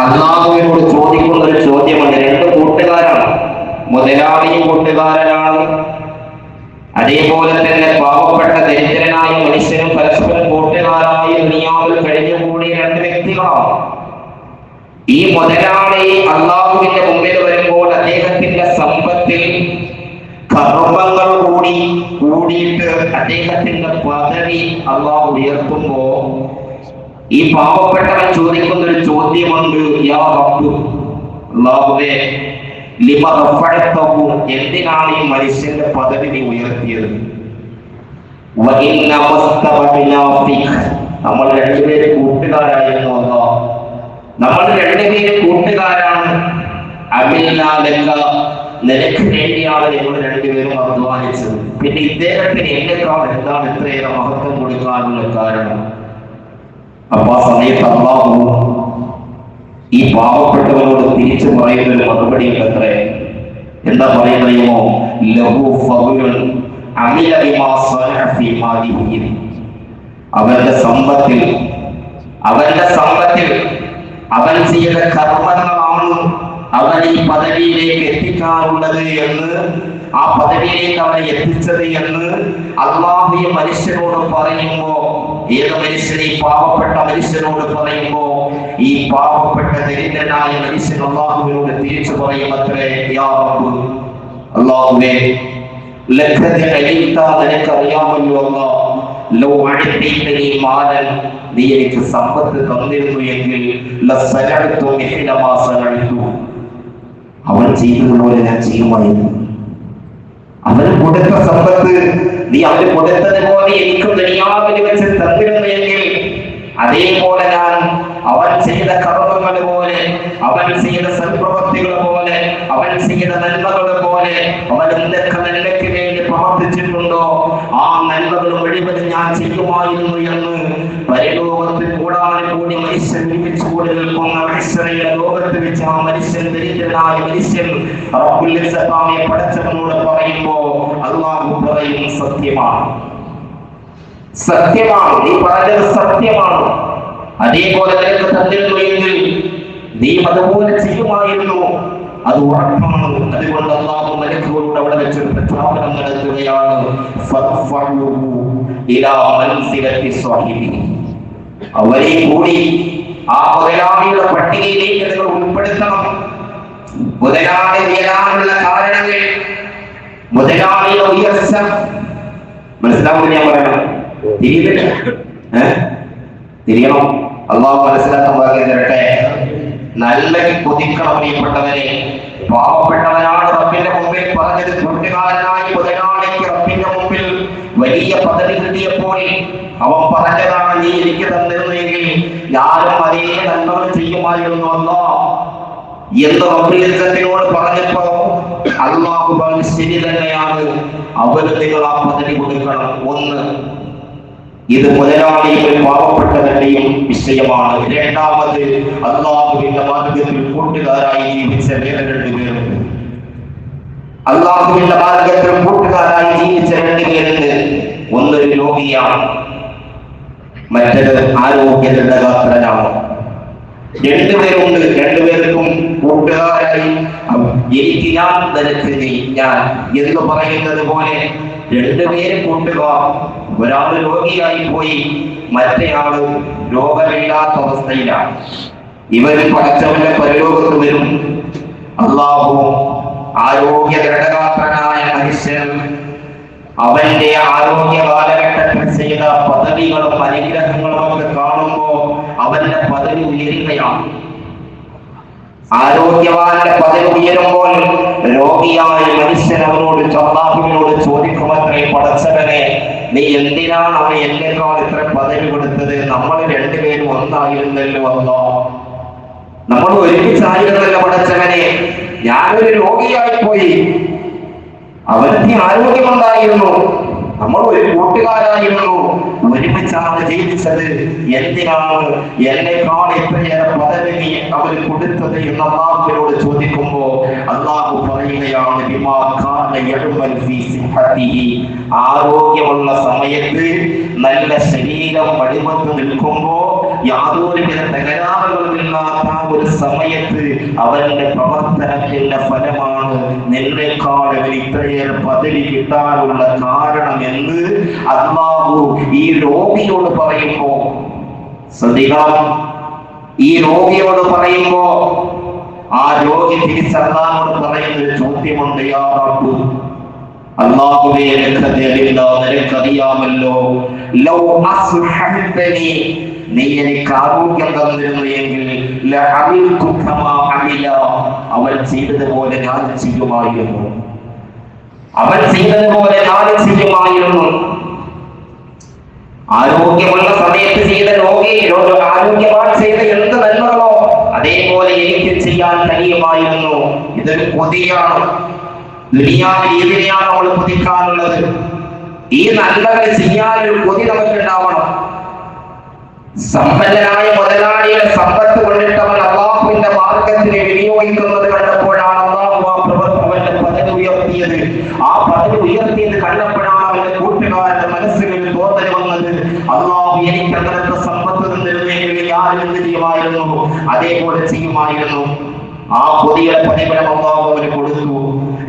അള്ളാഹുവിനോട് ചോദിക്കുന്ന ഒരു ചോദ്യമുണ്ട്. രണ്ട് കൂട്ടുകാരാണ്, മുതലാളിയും കൂട്ടുകാരനാണ്, അതേപോലെ തന്നെ പാവപ്പെട്ട ദരിദ്രനായ മനുഷ്യനും പരസ്പരം കൂട്ടുകാരായി ദുനിയാവിൽ കഴിഞ്ഞുകൂടിയ രണ്ട് വ്യക്തികളാണ്. ഈ മുതലാളി അള്ളാഹുവിന്റെ മുമ്പിൽ വരുമ്പോൾ അദ്ദേഹത്തിന്റെ സമ്പത്തിൽ കർമ്മങ്ങൾ കൂടിയിട്ട് അദ്ദേഹത്തിന്റെ പദവി അള്ളാഹു ഉയർത്തുമ്പോ ഈ പാവപ്പെട്ടവൻ ചോദിക്കുന്ന ഒരു ചോദ്യമുണ്ട്. യാ റബ്ബ്, അല്ലാഹുവേ, ലിമ റഫഅതഹു, എന്തിനാണ് ഈ മനുഷ്യന്റെ പദവി നീ ഉയർത്തിയത്? വ ഇന്ന മസ്തബഅനാ ഫിക, നമ്മൾ രണ്ടുപേരും കൂട്ടുകാരായിരുന്നു അല്ലാഹ്, നമ്മൾ രണ്ടുപേരും കൂട്ടുകാരാണ്. അമിൽനാ ലക, നിനക്ക് വേണ്ടിയാണ് നമ്മൾ രണ്ടുപേരും അധ്വാനിച്ചത്. പിന്നെ ഇദ്ദേഹത്തിന് എന്നെക്കാൾ എന്താണ് ഇത്രയേറെ മഹത്വം കൊടുക്കാനുള്ള കാരണം? അപ്പൊ ആ സമയത്ത് അല്ലാഹു ഈ പാവപ്പെട്ടവനോട് തിരിച്ചു പറയുന്ന ഒരു മറുപടി ഉണ്ടത്രേ. എന്താ പറയുന്നോ? ലഹു ഫദ്ലുൻ അമില ബിമാ സനഅ ഫീ മാലിഹി, അവന്റെ സമ്പത്തിൽ അവൻ ചെയ്ത കർമ്മങ്ങളാണ് അവൻ ഈ പദവിയിലേക്ക് എത്തിക്കാറുള്ളത് എന്ന്, ആ പദവിയിലേക്ക് അവനെ എത്തിച്ചത് എന്ന് അല്ലാഹു ഈ മനുഷ്യനോട് പറയുമ്പോ, ഏത് മനുഷ്യനെ? ഈ പാവപ്പെട്ട മനുഷ്യനോട് പറയുമ്പോ, ഈ പാവപ്പെട്ട ദരിദ്രനായ മനുഷ്യൻ അല്ലാഹുവിനോട് തിരിച്ചു പറയുമത്രേ, യാ റബ്ബ്, അല്ലാഹുവേ, ലഖദ് അലിംത, നിനക്കറിയാമല്ലോ അല്ലാഹ്, ലൗ അഅതീതനി മാലൻ, നീ എനിക്ക് സമ്പത്ത് തന്നിരുന്നു എങ്കിൽ ലസനഅതു മിസ്ല മാ സനഅതു, അവൻ ചെയ്തതുപോലെ ഞാൻ ചെയ്യുമായിരുന്നു. അവന് കൊടുത്ത സമ്പത്ത് നീ അവന് കൊടുത്തതുപോലെ എനിക്കും ദുനിയാവിൽ വെച്ച് തന്നിരുന്നെങ്കിൽ അതേപോലെ ഞാൻ അവൻ ചെയ്ത കർമ്മങ്ങൾ പോലെ, അവൻ ചെയ്ത സൽപ്രവൃത്തികൾ പോലെ, അവൻ ചെയ്ത നന്മകൾ പോലെ, അവൻ എന്തൊക്കെ നന്മയ്ക്ക് വേണ്ടി പ്രവർത്തിച്ചിട്ടുണ്ടോ ആ നന്മകൾ മുഴുവൻ ഞാൻ ചെയ്യുമായിരുന്നു എന്ന് പരലോകത്തിൽ കൂടി മനുഷ്യൻ ഒരുമിച്ച് കൂടി നിൽക്കുന്ന മനുഷ്യരുടെ ലോകത്ത് വെച്ച് ആ മനുഷ്യൻ, ദരിദ്രനായ മനുഷ്യൻ റബ്ബുൽ ഇസ്സത്തായ പടച്ചവനോട് പറയുമ്പോ അല്ലാഹു പറയും, സത്യമാണ്, സത്യമാണ്, നീ പറഞ്ഞത് സത്യമാണ്, അതേപോലെ നിനക്ക് തന്നിരുന്നു എങ്കിൽ നീ അതുപോലെ ചെയ്യുമായിരുന്നു, അത് ഉറപ്പാണ്. അതുകൊണ്ട് അല്ലാഹു മലക്കുകളോട് അവിടെ വെച്ച് പ്രഖ്യാപനം നടത്തുകയാണ്, ഫർഫഉഹു ഇലാ മൻസിലത്തി സ്വഹിബിഹി, അവരെ കൂടി ആ മുതലാളിയുടെ പട്ടികയിലേക്ക് നിങ്ങൾ ഉൾപ്പെടുത്തണം. മുതലാളി ഉയരാനുള്ള കാരണങ്ങൾ, മുതലാളിയുടെ ഉയർച്ച മനസ്സിലാവുമെന്ന് ഞാൻ പറയണം. തിരിയണം. അള്ളാഹു മനസ്സിലാക്കാൻ ഭാഗ്യം തരട്ടെ. നല്ല കൊതിക്കണം പ്രിയപ്പെട്ടവരെ. പാവപ്പെട്ടവനാണ് റബ്ബിന്റെ മുമ്പിൽ പറഞ്ഞത്. കൂട്ടുകാരനായി മുതലാളിക്ക് റബ്ബിന്റെ മുമ്പിൽ വലിയ പദവി കിട്ടിയപ്പോൾ അവൻ പറഞ്ഞതാണ്, നീ എനിക്ക് തന്നിരുന്നെങ്കിൽ ഞാനും അതേ നന്മകൾ ചെയ്യുമായിരുന്നു അല്ലാഹ് എന്ന് റബ്ബുൽ ഇസ്സത്തിനോട് പറഞ്ഞപ്പോ അല്ലാഹു പറഞ്ഞു, ശരി തന്നെയാണ്, അവന് നിങ്ങൾ ആ പദവി കൊടുക്കണം. ഒന്ന്, ഇത് മുതലാളിയും പാവപ്പെട്ടവരുടെയും വിഷയമാണ്. രണ്ടാമത്, അല്ലാഹുവിന്റെ മാർഗത്തിൽ കൂട്ടുകാരായി ജീവിച്ച വേറെ രണ്ടുപേരുണ്ട്. അല്ലാഹുവിന്റെ മാർഗത്തിൽ കൂട്ടുകാരായി ജീവിച്ച രണ്ടുപേരുണ്ട്. ഒന്നൊരു രോഗിയാണ്, മറ്റൊരു ആരോഗ്യദൃഢഗാത്രനാണ്. രണ്ടുപേരുണ്ട്. രണ്ടുപേർക്കും കൂട്ടുകാരായി എനിക്ക് ഞാൻ, നിനക്ക് നീ, ഞാൻ എന്ന് പറയുന്നത് പോലെ രണ്ടുപേരും കൂട്ടുകാർ. ഒരാള് രോഗിയായി പോയി, മറ്റേയാള് രോഗമില്ലാത്ത അവസ്ഥയിലാണ്. ഇവര് പഠിച്ചവന്റെ പരലോകത്ത് വരും. അല്ലാഹു ആരോഗ്യ ദൃഢഗാത്രനായ മനുഷ്യൻ അവന്റെ ആരോഗ്യ കാലഘട്ടത്തിൽ ചെയ്ത പദവികളും അനുഗ്രഹങ്ങളും ഒക്കെ കാണുമ്പോ അവന്റെ പദവി ഉയരുകയാണ്. ആരോഗ്യവാന്റെ പദവി ഉയരുമ്പോൾ രോഗിയായ മനുഷ്യൻ അവനോട്, അല്ലാഹുവിനോട് ചോദിക്കുമത്രേ, പടച്ചവനെ, നീ എന്തിനാണ് അവൻ എന്നെക്കാൾ ഇത്ര പദവി കൊടുത്തത്? നമ്മൾ രണ്ടുപേരും ഒന്നായിരുന്നല്ലോ അല്ലാഹ്, നമ്മൾ ഒരുമിച്ചായിരുന്നല്ലോ പടച്ചവനെ. ഞാനൊരു രോഗിയായി പോയി, അവന്റെ ആരോഗ്യമുണ്ടായിരുന്നു, നമ്മൾ ഒരു കൂട്ടുകാരായിരുന്നു, ഒരുമിച്ചാണ് ജീവിച്ചത്. എന്തിനാണ് എന്നെക്കാൾ ഇത്രയേറെ പദവി അവർ കൊടുത്തത് എന്ന് അല്ലാഹുവിനോട് ചോദിക്കുമ്പോ അല്ലാഹു പറയുകയാണ്, ബിമാ കാന യഅമൽ ഫീ സിഹ്ഹതിഹി, ആരോഗ്യമുള്ള സമയത്ത് നല്ല ശരീരം വടിവത്ത് നിൽക്കുമ്പോ യാതൊരുവിധ തകരാറുകളുമില്ലാത്ത ഒരു സമയത്ത് അവന്റെ പ്രവർത്തനത്തിന്റെ ഫലമാണ് നിന്നേക്കാൾ ഇത്രയേറെ പദവി കിട്ടാനുള്ള കാരണം എന്ന് അല്ലാഹു ഈ രോഗിയോട് പറയുമ്പോ ശ്രദ്ധിക്കണം. ഈ രോഗിയോട് പറയുമ്പോ ആ രോഗി തിരിച്ച് അല്ലാഹുവോട് പറയുന്നൊരു ചോദ്യമുണ്ട്, യാ റബ്ബ്, അല്ലാഹുവേ നിനക്കറിയാമല്ലോ, ലൗ അസ്ഹഹ്തനി, നീ എനിക്ക് ആരോഗ്യം തന്നിരുന്നു എങ്കിൽ ലഅമിൽതു കമാ അമില, അവൻ ചെയ്തതുപോലെ ഞാൻ ചെയ്യുമായിരുന്നു. അവൻ ചെയ്തതുപോലെ ഞാൻ ചെയ്യുമായിരുന്നു. ആരോഗ്യമുള്ള സമയത്ത് ചെയ്ത ആരോഗ്യവാൻ ചെയ്ത എന്ത് നന്മകളോ അതേപോലെ എനിക്ക് ചെയ്യാൻ കഴിയുമായിരുന്നു. ഇതൊരു കൊതിയാണ്. ദുനിയാവിൽ ഇതിനെയാണ് നമ്മൾ കൊതിക്കാനുള്ളത്. ഈ നന്മകൾ ചെയ്യാൻ ഒരു കൊതി നമുക്ക് ഉണ്ടാവണം. സമ്പന്നനായ മുതലാളിയുടെ സമ്പത്ത് കൊണ്ടിട്ട് അവൻ അല്ലാഹുവിന്റെ മാർഗത്തിന് വിനിയോഗിക്കുന്നത് കണ്ടപ്പോഴാണ് അല്ലാഹു അവന്റെ പദവി ഉയർത്തിയത്. ആ പദവി ഉയർത്തിയത് കണ്ടപ്പോഴാണ് അവന്റെ കൂട്ടുകാരുടെ മനസ്സുകളിൽ തോന്നൽ വന്നത്, അല്ലാഹു എനിക്ക് അങ്ങനത്തെ സമ്പത്ത് തന്നിരുന്നെങ്കിൽ ഞാൻ എന്ത് ചെയ്യുമായിരുന്നു, അതേപോലെ ചെയ്യുമായിരുന്നു. ആ പുതിയ പ്രതിഫലം അല്ലാഹു അവന് കൊടുത്തു.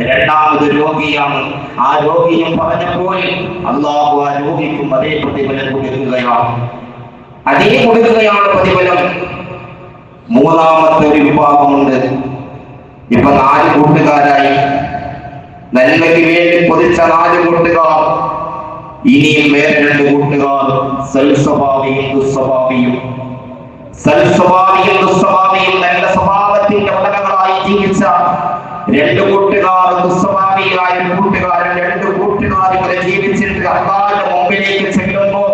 രണ്ടാമത് രോഗിയാണ്. ആ രോഗിയും പറഞ്ഞപ്പോൾ അല്ലാഹു ആ രോഗിക്കും അതേ പ്രതിഫലം കൊടുക്കുകയാണ്. പ്രതിഫലം. മൂന്നാമത്തെ ഒരു വിഭാഗമുണ്ട്. ഇപ്പൊ 4 കൂട്ടുകാരായി, നന്മയ്ക്ക് വേണ്ടി കൊതിച്ച 4 കൂട്ടുകാർ. ഇനിയും വേറെ 2 കൂട്ടുകാർ, സൽസ്വഭാവിയും ദുസ്വഭാവിയും. സൽസ്വഭാവിയും ദുസ്വഭാവിയും നല്ല സ്വഭാവത്തിന്റെ ഉടമകളായി ജീവിച്ച 2 കൂട്ടുകാർ, ദുസ്വഭാവിയായ കൂട്ടുകാരൻ. 2 കൂട്ടുകാരും വരെ ജീവിച്ചിട്ട് അല്ലാഹുവിന്റെ മുമ്പിലേക്ക് ചെല്ലുമ്പോ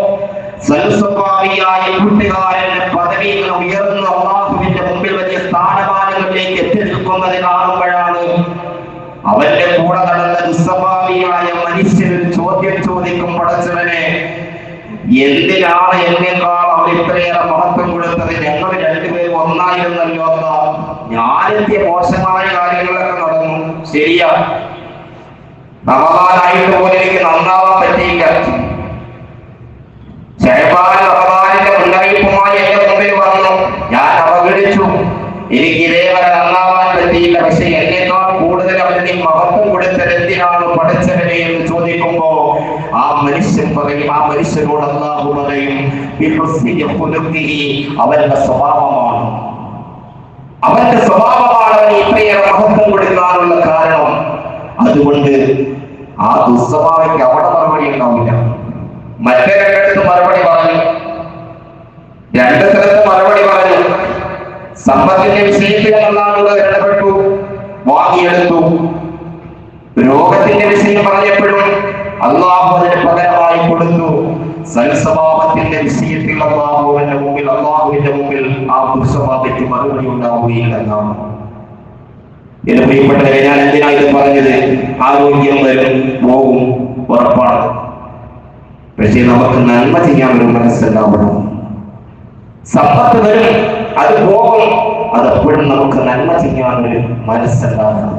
സൽസ്വഭാവിയായ കൂട്ടുകാരന്റെ പദവികൾ ഉയർന്ന് അല്ലാഹുവിന്റെ മുമ്പിൽ വലിയ സ്ഥാനമാനങ്ങളിലേക്ക് എത്തി നിൽക്കുന്നത് കാണുമ്പോഴാണ് അവന്റെ കൂടെ നടന്ന ദുസ്വഭാവിയായ മനുഷ്യൻ ചോദ്യം ചോദിക്കും, പടച്ചവനെ, എന്തിനാണ് എന്നേക്കാൾ അവർ ഇത്രയേറെ മഹത്വം കൊടുത്തത്? ഞങ്ങൾ 2 പേരും ഒന്നായിരുന്നല്ലോ. ഞാനെത്തിയ മോശമായ കാര്യങ്ങളൊക്കെ നടന്നു, ശരിയാ. റമദാനായിട്ട് പോലെ എനിക്ക് നന്നാവാൻ പറ്റിയില്ല. റമദാനിന്റെ മുന്നറിയിപ്പുമായി എന്റെ മുമ്പിൽ വന്നു, ഞാൻ അവഗണിച്ചു. എനിക്ക് ഇതേവരെ നന്നാവാൻ പറ്റിയില്ല. പക്ഷെ എന്നേക്കാൾ കൂടുതൽ അവന് മഹത്വം കൊടുത്തത് എന്തിനാണ് പഠിച്ചവനെ എന്ന് ചോദിക്കുമ്പോ ആ മനുഷ്യൻ പറയും, ആ മനുഷ്യനോട് അല്ലാഹു പറയും, അവന്റെ സ്വഭാവമാണ്. അവന്റെ സ്വഭാവമാണ് അവന് ഇത്രയേറെ മഹത്വം കൊടുക്കാനുള്ള കാരണം. അതുകൊണ്ട് ആ ദുസ്വഭാവയ്ക്ക് അവിടെ മറുപടി ഉണ്ടാവില്ല. മറ്റേ 2 മറുപടി പറഞ്ഞു, 2 സ്ഥലത്ത് മറുപടി പറഞ്ഞു. സമ്പത്തിന്റെ വിഷയത്തിൽ അല്ലാഹുവോട് ഇടപെട്ടു, വാങ്ങിയെടുത്തു. രോഗത്തിന്റെ വിഷയം പറഞ്ഞപ്പോഴും അല്ലാഹു അതിന് പകരമായി കൊടുത്തു. സൽസ്വഭാവത്തിന്റെ വിഷയത്തിൽ അല്ലാഹുവിന്റെ മുമ്പിൽ ആ ദുസ്വഭാവത്തിന് മറുപടി ഉണ്ടാവുകയില്ല എന്നാണ്. എന്റെ പ്രിയപ്പെട്ടവരെ, ഞാൻ എന്തിനാ ഇത് പറഞ്ഞത്? ആരോഗ്യം വരും പോകും, ഉറപ്പാണ്. പക്ഷേ നമുക്ക് നന്മ ചെയ്യാൻ ഒരു മനസ്സുണ്ടാവണം. സമ്പത്ത് വരും, അത് പോകും, അതെപ്പോഴും നമുക്ക് നന്മ ചെയ്യാനൊരു മനസ്സുണ്ടാകണം.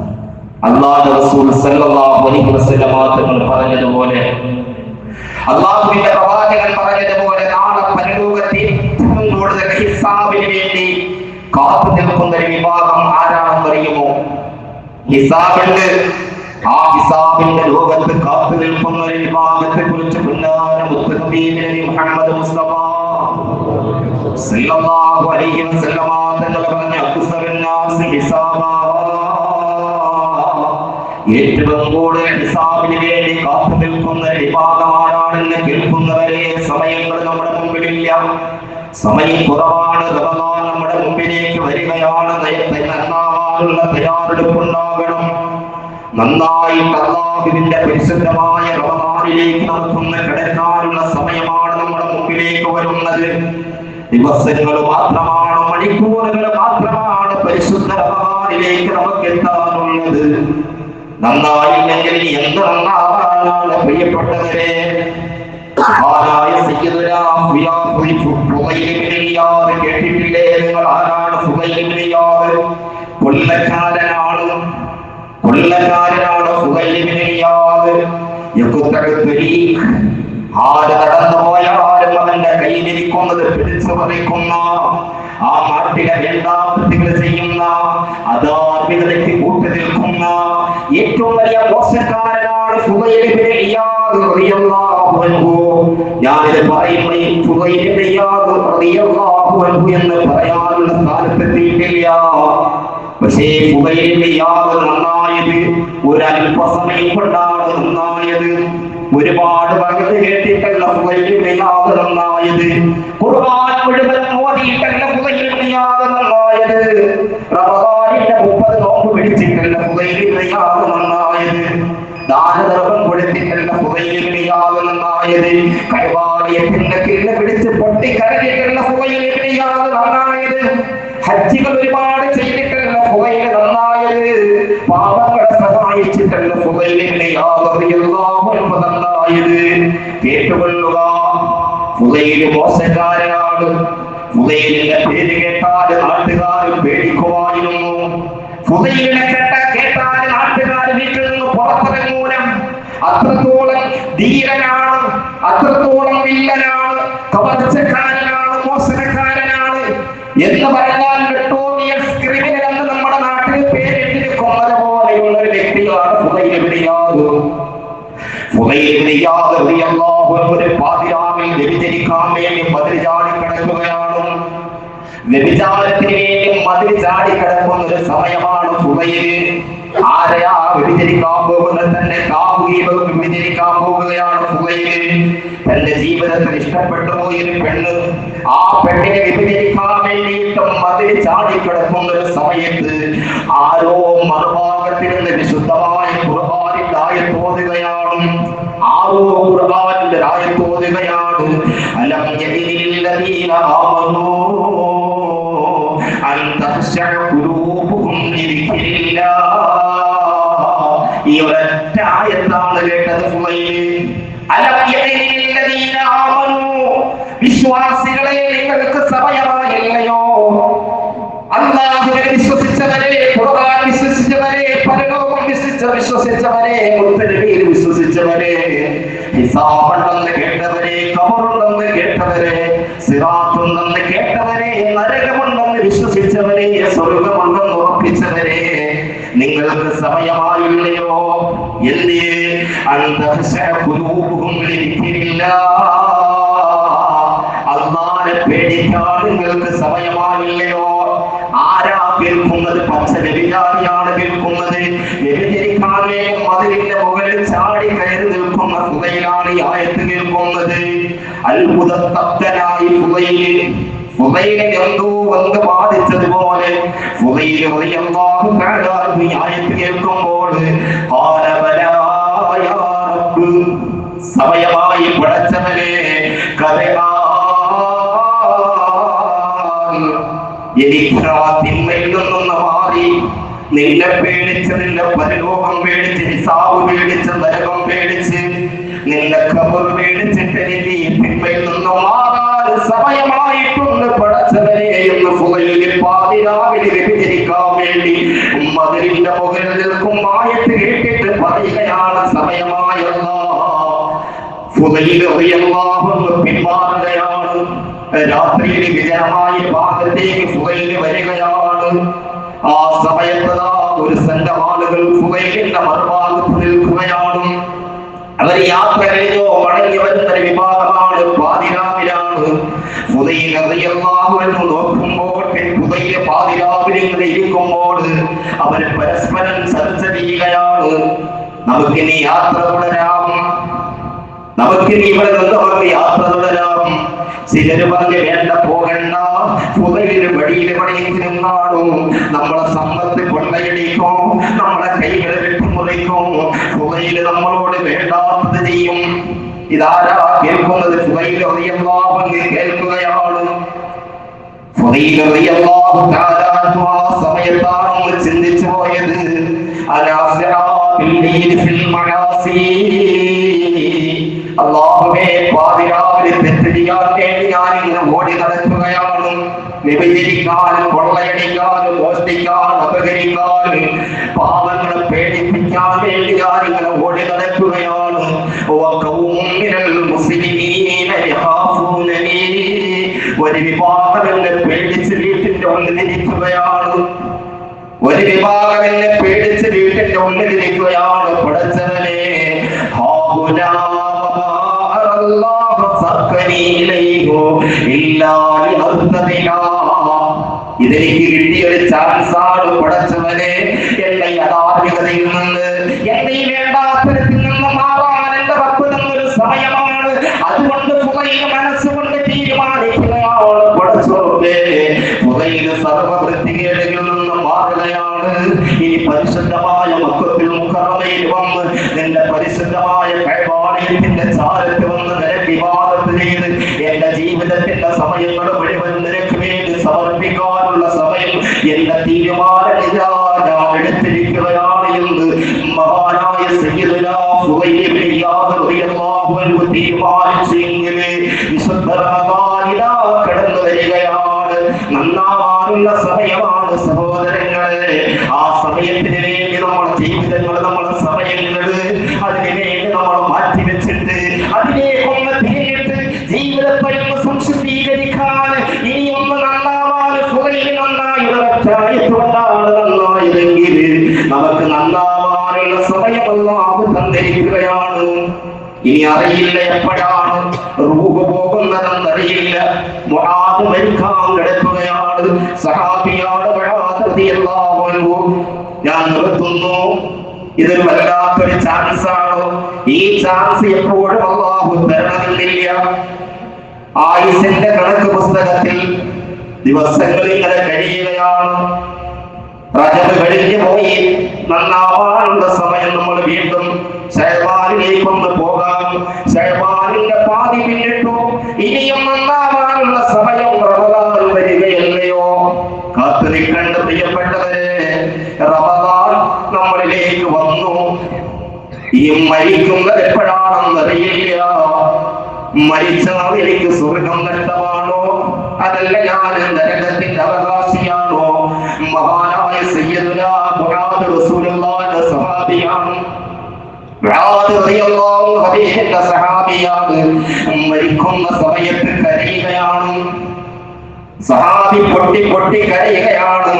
അല്ലാഹുവിന്റെ റസൂൽ സല്ലല്ലാഹു അലൈഹി വസല്ലം തങ്ങൾ പറഞ്ഞതുപോലെ, അല്ലാഹുവിന്റെ പ്രവാചകൻ പറഞ്ഞതുപോലെ, നാളെ പരലോകത്തിൽ ഏറ്റവും കൂടുതൽ ഹിസാബിന് വേണ്ടി കാത്തു നിൽക്കുന്ന ഒരു വിഭാഗം ആരാണെന്ന് അറിയുമോ? ഹിസാബിന്റെ ആ ഹിസാബിന്റെ ലോകത്ത് കാത്തു നിൽക്കുന്ന ഒരു വിഭാഗത്തെ കുറിച്ച് മുഹമ്മദ് മുസ്തഫ സല്ലല്ലാഹു അലൈഹി വസല്ലം തങ്ങൾ പറഞ്ഞ ഏറ്റവും കൂടുതൽ ഹിസാബിന് വേണ്ടി കാത്തു നിൽക്കുന്ന വിഭാഗമാരാണെന്ന് കേൾക്കുന്നവരെ സമയങ്ങൾ നമ്മുടെ മുമ്പിലില്ല. സമയം കുറവാണ്. റമദാൻ നമ്മുടെ മുമ്പിലേക്ക് വരികയാണ്. നന്നാവാനുള്ള തയ്യാറെടുപ്പുണ്ടാകണം. നന്നായി അല്ലാഹുവിന്റെ പരിശുദ്ധമായ റമദാനിലേക്ക് നമുക്കൊന്ന് കിടക്കാനുള്ള സമയമാണ് നമ്മുടെ മുമ്പിലേക്ക് വരുന്നത്. ദിവസങ്ങൾ മാത്രമാണ്, മണിക്കൂറുകൾ മാത്രമാണ് പരിശുദ്ധ റമദാനിലേക്ക് നമുക്ക് എത്താനുള്ളത്. നന്നായില്ലെങ്കിൽ എന്ത് നന്നാവാനാണ് പ്രിയപ്പെട്ടവരെ? കേട്ടിട്ടില്ലേ നിങ്ങൾ? ആരാണ് ഫുദൈൽ ഇബ്നു ഇയാദ്? കൊല്ലക്കാരനാണ് ഫുദൈൽ ഇബ്നു ഇയാദ്. ആര് നടന്നു പോയാലും അവന്റെ കയ്യിലിരിക്കുന്നത് പിടിച്ചു പറിക്കുന്ന ആ നാട്ടിലെ വേണ്ടാവൃത്തികൾ ചെയ്യുന്ന, അധാർമികതയ്ക്ക് കൂട്ടുനിൽക്കുന്ന ഏറ്റവും വലിയ മോശക്കാരനാണ് ഫുദൈൽ ഇബ്നു ഇയാദ് റളിയല്ലാഹു അൻഹു. ഞാനിത് പറയുമ്പോൾ ഫുദൈൽ ഇബ്നു ഇയാദ് റളിയല്ലാഹു അൻഹു എന്ന് പറയാനുള്ള സ്ഥാനത്തെത്തിയിട്ടില്ല. പക്ഷേ ഫുദൈൽ ഇബ്നു ഇയാദ് നന്നായത് ഒരല്പസമയം കൊണ്ടാണ് നന്നായത്. ഒരുപാട് വകത് കേട്ടിട്ടല്ല ഫുദൈൽ ഇബ്നു ഇയാദ് നന്നായത്. ഖുർആൻ മുഴുവൻ ഓതിയിട്ടല്ല ഫുദൈൽ ഇബ്നു ഇയാദ് നന്നായത്. റമദാനിന്റെ 30 നോമ്പ് പിടിച്ചിട്ടല്ല ഫുദൈൽ ഇബ്നു ഇയാദ് നന്നായത്. ദാനധർമ്മം കൊടുത്തിട്ടല്ല ഫുദൈൽ ഇബ്നു ഇയാദ് നന്നായത്. കൈവാളിയത്തിന്റെ കില്ല് പിടിച്ച് പൊട്ടിക്കരഞ്ഞിട്ടല്ല ഫുദൈൽ ഇബ്നു ഇയാദ് നന്നായത്. ഹജ്ജുകൾ ഒരുപാട് ചെയ്തിട്ടല്ല ഫുദൈൽ നന്നായത്. പാപങ്ങളെ സഹായിച്ചിട്ടല്ല ഫുദൈൽ ഇബ്നു ഇയാദ് റളിയല്ലാഹു അൻഹു നന്നായത്. കേട്ടുകൊള്ളുക, ഫുദൈൽ മോശക്കാരനാണ്. ഫുദൈലിന്റെ പേര് കേട്ടാൽ നാട്ടുകാർ പേടിക്കുമായിരുന്നു. ഫുദൈലിനെ കേട്ടാൽ നാട്ടുകാർ വീട്ടിൽ നിന്ന് പുറത്തിറങ്ങൂല. അത്രത്തോളം ധീരനാണ്, അത്രത്തോളം വില്ലനാണ്, കവർച്ചക്കാരനാണ്, മോശക്കാരനാണ് എന്ന് പറഞ്ഞാൽ നോട്ടോറിയസ് ക്രിമിനൽ എന്ന് നമ്മുടെ നാട്ടിൽ പേരെടുക്കുന്നത് പോലെയുള്ള ഒരു വ്യക്തിയാണ് ഫുദൈൽ ഇബ്നു ഇയാദ്. ഫുദൈൽ ഇബ്നു ഇയാദ് റളിയല്ലാഹു അൻഹു ഒരു പാതിരാവിൽ വ്യഭിചരിക്കാൻ വേണ്ടി മതിൽ ചാടി കിടക്കുകയാണ്. വ്യഭിചാരത്തിന് വേണ്ടി മതിൽ ചാടി കിടക്കുന്ന ഒരു സമയമാണ് ഫുദൈൽ. ആരെയാ വ്യഭിചരിക്കാൻ പോകുന്നത്? തന്നെ കാമുകിയെ വ്യഭിചരിക്കാൻ പോകുകയാണ് ഫുദൈൽ. തന്റെ ജീവിതത്തിൽ ഇഷ്ടപ്പെട്ടു പോയൊരു പെണ്ണ്, ആ പെണ്ണിനെ വ്യഭിചരിക്കാൻ വേണ്ടിയിട്ട് മതിൽ ചാടി കിടക്കുന്ന ഒരു സമയത്ത് ആരോ മറുഭാഗത്തിൽ നിന്ന് വിശുദ്ധമായ ഖുർആനിൽ ആയത്ത് ഓതുകയാണ്. ആരോ ഖുർആനിൽ ആയത്ത് ഓതുകയാണ്. അലം യദില്ലദീന ആമനൂ അൻ തഖ്ശഅ ഖുലൂബുഹും ലിദിക്രില്ലാഹ്. ഈ ഒരൊറ്റ ആയത്താണ് കേട്ടത് ഫുദൈൽ. അലം യദില്ലദീന ആമനൂ, വിശ്വാസികളെ നിങ്ങൾക്ക് സമയമായില്ലയോ? അല്ലാഹുവിനെ വിശ്വസിച്ചവരെ, ഖുർആൻ വിശ്വസിച്ചവരെ, പരലോകം വിശ്വസിച്ചവരെ, മുത്തനബിയിൽ വിശ്വസിച്ചവരെ, ഹിസാബുണ്ടെന്ന് കേട്ടവരെ, ഖബറുണ്ടെന്ന് കേട്ടവരെ, സിറാത്തുണ്ടെന്ന് കേട്ടവരെ, നരകമുണ്ടെന്ന് വിശ്വസിച്ചവരെ, സ്വർഗ്ഗമുണ്ടെന്ന് ഉറപ്പിച്ചവരെ, നിങ്ങൾക്ക് സമയമായില്ലയോ? എന്തേ? അല്ലാഹുവിനെ പേടിക്കാൻ നിങ്ങൾക്ക് സമയമായില്ലയോ? ആരാ കേൾക്കുന്നത്? പച്ച വ്യഭിചാരിയാണ് കേൾക്കുന്നത്. വ്യഭിചരിക്കാൻ മതിലിന്റെ മുകളിൽ ചാടി കയറി നിൽക്കുന്ന ഫുദൈലാണ് ഈ ആയത്ത് കേൾക്കുന്നത്. അത്ഭുതത്തപ്തനായി ഫുദൈലിനെ എന്തോ വന്ന് ബാധിച്ചതുപോലെ ഫുദൈൽ റളിയല്ലാഹു തആല ഈ ആയത്ത് കേൾക്കുമ്പോൾ ഖാല ബലാ യാ റബ്ബ്, സമയമായി പടച്ചവനെ, തിന്മയിൽ നിന്നൊന്ന് മാറി നിന്നെ പേടിച്ച്, നിന്റെ പരലോകം പേടിച്ച്, ഹിസാബ് പേടിച്ച്, നരകം പേടിച്ച്, നിന്റെ ഖബർ പേടിച്ചിട്ട് എനിക്ക് ഈ തിന്മയിൽ നിന്ന് മാറാൻ സമയമായിട്ടുണ്ട് പടച്ചവനെ എന്ന് ഫുദൈൽ പാതിരാവിലെ വ്യഭിചരിക്കാൻ വേണ്ടി മതിലിന്റെ മുകളിൽ നിൽക്കും ആയത്ത് കേട്ടിട്ട് പറയുകയാണ് സമയമായല്ല. ഫുദൈൽ റളിയല്ലാഹു അൻഹു പിന്മാറുകയാണ്. രാത്രിയിൽ വിജനമായ ഭാഗത്തേക്ക് ഫുദൈൽ വരികയാണ്. ആ സമയത്ത് ഒരു സംഘം ആളുകൾ ഫുദൈലിന്റെ മറുഭാഗത്ത് നിൽക്കുകയാണ്. അവർ യാത്ര കഴിഞ്ഞോ മടങ്ങി വരുന്ന വിഭാഗമാണ്, പാതിരാവിലാണ്. ഫുദൈൽ റളിയല്ലാഹു അൻഹു നോക്കുമ്പോൾ ഫുദൈൽ പാതിരാവിൽ ഇങ്ങനെ ഇരിക്കുമ്പോൾ അവർ പരസ്പരം ചർച്ച ചെയ്യുകയാണ്. നമുക്കിനി യാത്ര തുടരാം, നമുക്കിനി ഇവിടെ നിന്ന് അവർക്ക് യാത്ര തുടരാം. ചിലര് പറഞ്ഞ് വേണ്ട, പോകണ്ട, ഫുദൈൽ വഴിയിൽ എവിടെയെങ്കിലും കാണും, നമ്മളെ സമ്പത്ത് കൊള്ളയടിക്കും, നമ്മളെ കൈകളെ വെട്ടിമുറിക്കും, ഫുദൈൽ നമ്മളോട് വേണ്ടാത്തത് ചെയ്യും. ഇതാരാ കേൾക്കുന്നത്? ഫുദൈൽ റളിയല്ലാഹു അൻഹു കേൾക്കുകയാണ്. ഫുദൈൽ റളിയല്ലാഹു തആല ആ സമയത്താണ് ചിന്തിച്ചു പോയത്, അല്ലാഹുവേ, പാതിരാവിലെ തെറ്റ് ചെയ്യാൻ വേണ്ടി ഞാനിങ്ങനെ ഓടി നടക്കുകയാണ്. വ്യഭിചരിക്കാനും കൊള്ളയടിക്കാനും മോഷ്ടിക്കാനും അപഹരിക്കാനും പാവങ്ങളെ പേടിപ്പിക്കാൻ വേണ്ടി ഞാനിങ്ങനെ ഓടി നടക്കുകയാണ്. ഒരു വിഭാഗം എന്നെ പേടിച്ച് വീട്ടിന്റെ ഉള്ളിലിരിക്കുകയാണ്. ഒരു വിഭാഗം എന്നെ പേടിച്ച് വീട്ടിന്റെ ഉള്ളിലിരിക്കുകയാണ്. പടച്ചവനെ ഇതെനിക്ക് കിട്ടിയൊരു ചാൻസാണ്. പടച്ചവനെ എന്നെ യാഥാർത്ഥ്യതയിൽ നിന്ന്, എന്നെ വേണ്ടാത്തരത്തിൽ നിന്ന് മാറാൻ എന്റെ റബ്ബ് തന്നൊരു സമയമാണ്. അതുകൊണ്ട് പുകയില് മനസ്സുകൊണ്ട് തീരുമാനിക്കുകയാണ്. പടച്ചോനെ പുകയില് സർവവൃത്തികേടുകളിൽ നിന്ന് മാറുകയാണ്. ഇനി പരിശുദ്ധമായ മക്കത്തിൽ മുഖറമയിൽ വന്ന് നിന്റെ പരിശുദ്ധമായ കൈവാലയത്തിന്റെ ചാരത്ത് വന്ന് നിനക്ക് ഇബാദത്ത് ചെയ്ത് എന്റെ ജീവിതത്തിന്റെ സമയങ്ങൾ മുഴുവൻ നിനക്ക് വേണ്ടി സമർപ്പിക്കാനുള്ള സമയം എന്റെ തീരുമാനം ഞാൻ എടുത്തിരിക്കുകയാണ് എന്ന് മഹാനായ സയ്യിദുനാ ഫുദൈൽ ഇബ്നു ഇയാദ് റളിയല്ലാഹു അൻഹു തീരുമാനിച്ചെങ്കിലേ വിശുദ്ധ റമദാനിൽ കടന്നു വരികയാണ്. നന്നാവാനുള്ള സമയമാണ് സഹോദരങ്ങളെ. ആ സമയത്തിന് വേണ്ടി നമ്മുടെ ജീവിതങ്ങൾ, നമ്മുടെ സമയങ്ങൾ അതിനു വേണ്ടി നമ്മൾ മാറ്റിവെച്ചിട്ട് അതിലേക്കൊന്ന് തിരിഞ്ഞിട്ട് ജീവിതത്തെ ഒന്ന് സംശുദ്ധീകരിക്കാൻ, ഇനിയൊന്ന് നന്നാവാൻ ഫുദൈൽ നന്നായതെങ്കിൽ നമുക്ക് നന്നാവാനുള്ള സമയം അല്ലാഹു തന്നിരിക്കുകയാണ്. ഇനി അറിയില്ല എപ്പോഴാണ് റൂഹ് പോകുന്നതെന്ന് അറിയില്ല. മുആദ് മരിക്കാൻ കിടക്കുകയാണ്. സഹാബിയാണ് മുആദ് റളിയല്ലാഹു അൻഹു. ഞാൻ നിർത്തുന്നു. ഇതൊരു വല്ലാത്തൊരു ചാൻസ് ആണ്. ഈ ചാൻസ് എപ്പോഴും അല്ലാഹു തരണമെന്നില്ല. ആയുസിന്റെ കണക്ക് പുസ്തകത്തിൽ ദിവസങ്ങൾ ഇങ്ങനെ കഴിയുകയാണ്. റജബ് കഴിഞ്ഞു പോയി. നന്നാവാനുള്ള സമയം നമ്മൾ വീണ്ടും ശഅബാനിലേക്കൊന്ന് പോകാം. ശഅബാനിന്റെ പാതി പിന്നിട്ടു. ഇനിയും നന്നാവാനുള്ള സമയം റമദാൻ വരികയല്ലയോ? കാത്തു നിൽക്കേണ്ട പ്രിയപ്പെട്ടവരെ, റമദാൻ നമ്മളിലേക്ക് വന്നു. ഈ മരിക്കുന്നത് എപ്പോഴാണെന്നറിയില്ല. മരിച്ചാൽ എനിക്ക് സ്വർഗം നഷ്ടമാണോ, അതല്ല ഞാൻ നരകത്തിന്റെ അവകാശിയാണോ? മഹാനായ സയ്യിദുനാ മുആദ് റസൂലുള്ളാഹിയുടെ സഹാബിയാണ്. മുആദ് റളിയല്ലാഹു അൻഹുവിന്റെ സഹാബിയാണ്. മരിക്കുന്ന സമയത്ത് കരയുകയാണ്. സഹാബി പൊട്ടി പൊട്ടി കരയുകയാണ്.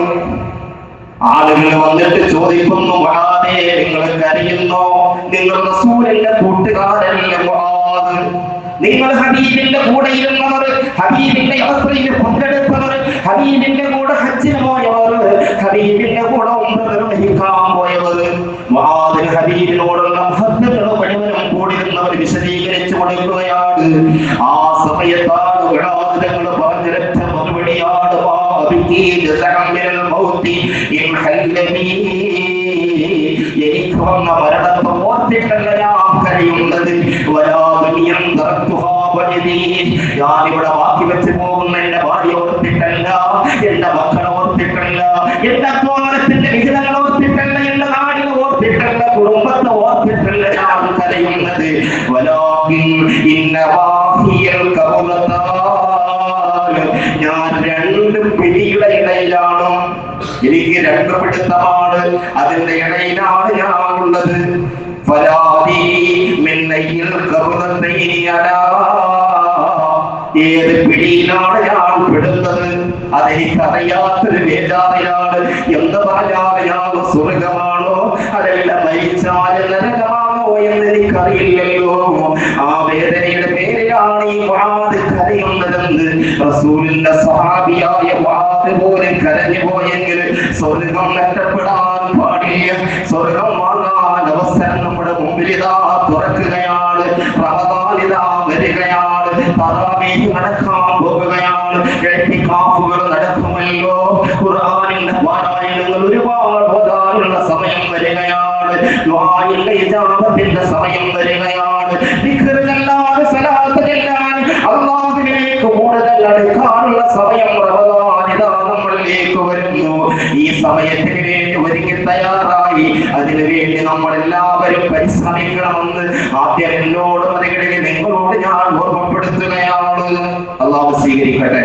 ആളുകൾ വന്നിട്ട് ചോദിക്കുന്നു, മുആദേ നിങ്ങൾ കരയുന്നോ? നിങ്ങൾ റസൂലിന്റെ കൂട്ടുകാരനല്ലേ മുആദ്? നിങ്ങൾ ഹബീബിന്റെ കൂടെ ഇരുന്നവർ, ഹബീബിന്റെ യാത്രയിൽ പങ്കെടുത്തവർ, ഹബീബിന്റെ കൂടെ ഹജ്ജിന് പോയവർ, ഹബീബിന്റെ കൂടെ ഉംറ നിർവഹിക്കാൻ പോയവർ, മുആദിന് ഹബീബിനോടുള്ള മഹത്വങ്ങൾ മുഴുവനും കൂടിയിരുന്നവർ വിശദീകരിച്ചു കൊടുക്കുകയാണ്. ആ സമയത്താണ് മുആദ് തങ്ങൾ പറഞ്ഞിരച്ച മറുപടിയാണ്, എനിക്ക് വന്ന മരണത്തെ ഓർത്തിട്ടല്ല ഞാൻ കഴിയുന്നത്. ഞാനിവിടെ ബാക്കി വെച്ച് പോകുന്ന എന്റെ ഭാര്യ ഓർത്തിട്ടല്ല, എന്റെ മക്കളെ ഓർത്തിട്ടല്ല, എന്റെ അധ്വാനത്തിന്റെ വിഹിതങ്ങൾ ഓർത്തിട്ടല്ല, എന്റെ നാടിനെ ഓർത്തിട്ടല്ല, കുടുംബത്തെ ഓർത്തിട്ടല്ല ഞാൻ കരയുന്നത്. ഞാൻ രണ്ട് പിടിയുടെ ഇടയിലാണ്. എനിക്ക് രണ്ട് പിടുത്തമാണ്. അതിന്റെ ഇടയിലാണ് ഞാൻ ഉള്ളത്. ഏത് പിടിയിലാണ് ഞാൻ പെടുന്നത് അതെനിക്കറിയാത്തൊരു വേദനയാണ്. എന്ത് പറഞ്ഞാൽ ഞാൻ സ്വർഗമാണോ അതല്ല മരിച്ചാൽ നരകമാണോ എന്ന് എനിക്കറിയില്ലല്ലോ. ആ വേദനയുടെ പേരിലാണ് ഈ മുആദ് കരയുന്നതെന്ന് റസൂലിന്റെ സഹാബിയായ മുആദ് പോലും കരഞ്ഞു പോയെങ്കിൽ സ്വർഗം നഷ്ടപ്പെടാൻ പാടില്ല. സ്വർഗം വാങ്ങാൻ അവസരം നമ്മുടെ മുമ്പിൽ ഇതാ തുറക്കുകയാണ്. റമദാൻ ഇതാ വരികയാണ്. തറാവീഹ് നടക്കാൻ പോകുകയാണ്. ഇഅ്തികാഫുകൾ നടക്കുമല്ലോ. ഖുർആനിന്റെ പാരായണങ്ങൾ ഒരുപാട് ഓതാനുള്ള സമയം വരികയാണ്. ദുആഇന്റെ ഇജാബത്തിന്റെ സമയം വരികയാണ്. ദിക്ർ ചൊല്ലാൻ, സലാത്ത് ചൊല്ലാൻ, അല്ലാഹുവിലേക്ക് കൂടുതൽ അടുക്കാനുള്ള സമയം റമദാൻ ഇതാ നമ്മളിലേക്ക് വരുന്നു. ഈ സമയത്തിന് വേണ്ടി ഒരുങ്ങി തയ്യാറായി അതിനു വേണ്ടി നമ്മൾ എല്ലാവരും പരിശ്രമിക്കണമെന്ന് ആദ്യം എന്നോടും അതുകളിൽ നിങ്ങളോട് ഞാൻ ഓർമ്മപ്പെടുത്തുകയാണ്. അല്ലാഹു സ്വീകരിക്കട്ടെ.